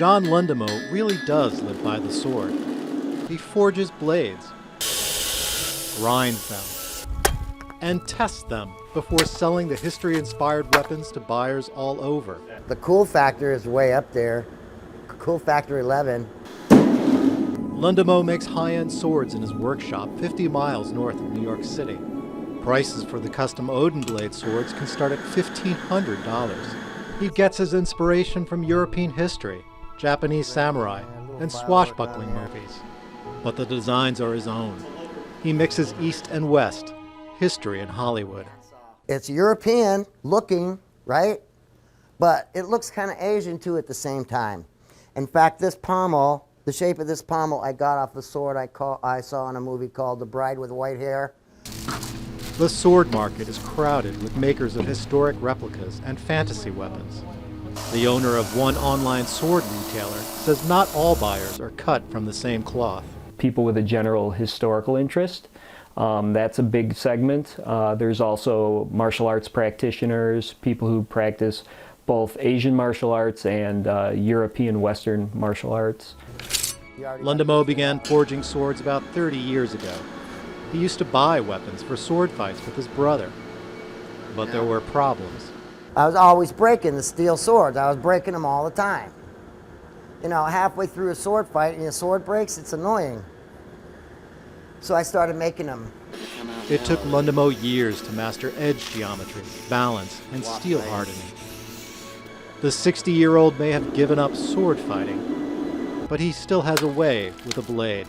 John Lundemo really does live by the sword. He forges blades, grinds them, and tests them before selling the history-inspired weapons to buyers all over. The cool factor is way up there. Cool factor 11. Lundemo makes high-end swords in his workshop 50 miles north of New York City. Prices for the custom Odin blade swords can start at $1,500. He gets his inspiration from European history, Japanese samurai, and swashbuckling movies. But the designs are his own. He mixes East and West, history and Hollywood. It's European looking, right? But it looks kind of Asian too at the same time. In fact, this pommel, the shape of this pommel I got off the sword I saw in a movie called The Bride with White Hair. The sword market is crowded with makers of historic replicas and fantasy weapons. The owner of one online sword retailer says not all buyers are cut from the same cloth. People with a general historical interest, that's a big segment. There's also martial arts practitioners, people who practice both Asian martial arts and European Western martial arts. Lundemo began forging swords about 30 years ago. He used to buy weapons for sword fights with his brother. But there were problems. I was always breaking the steel swords. I was breaking them all the time. You know, halfway through a sword fight and your sword breaks, it's annoying. So I started making them. It took Lundemo years to master edge geometry, balance, and steel hardening. The 60-year-old may have given up sword fighting, but he still has a way with a blade.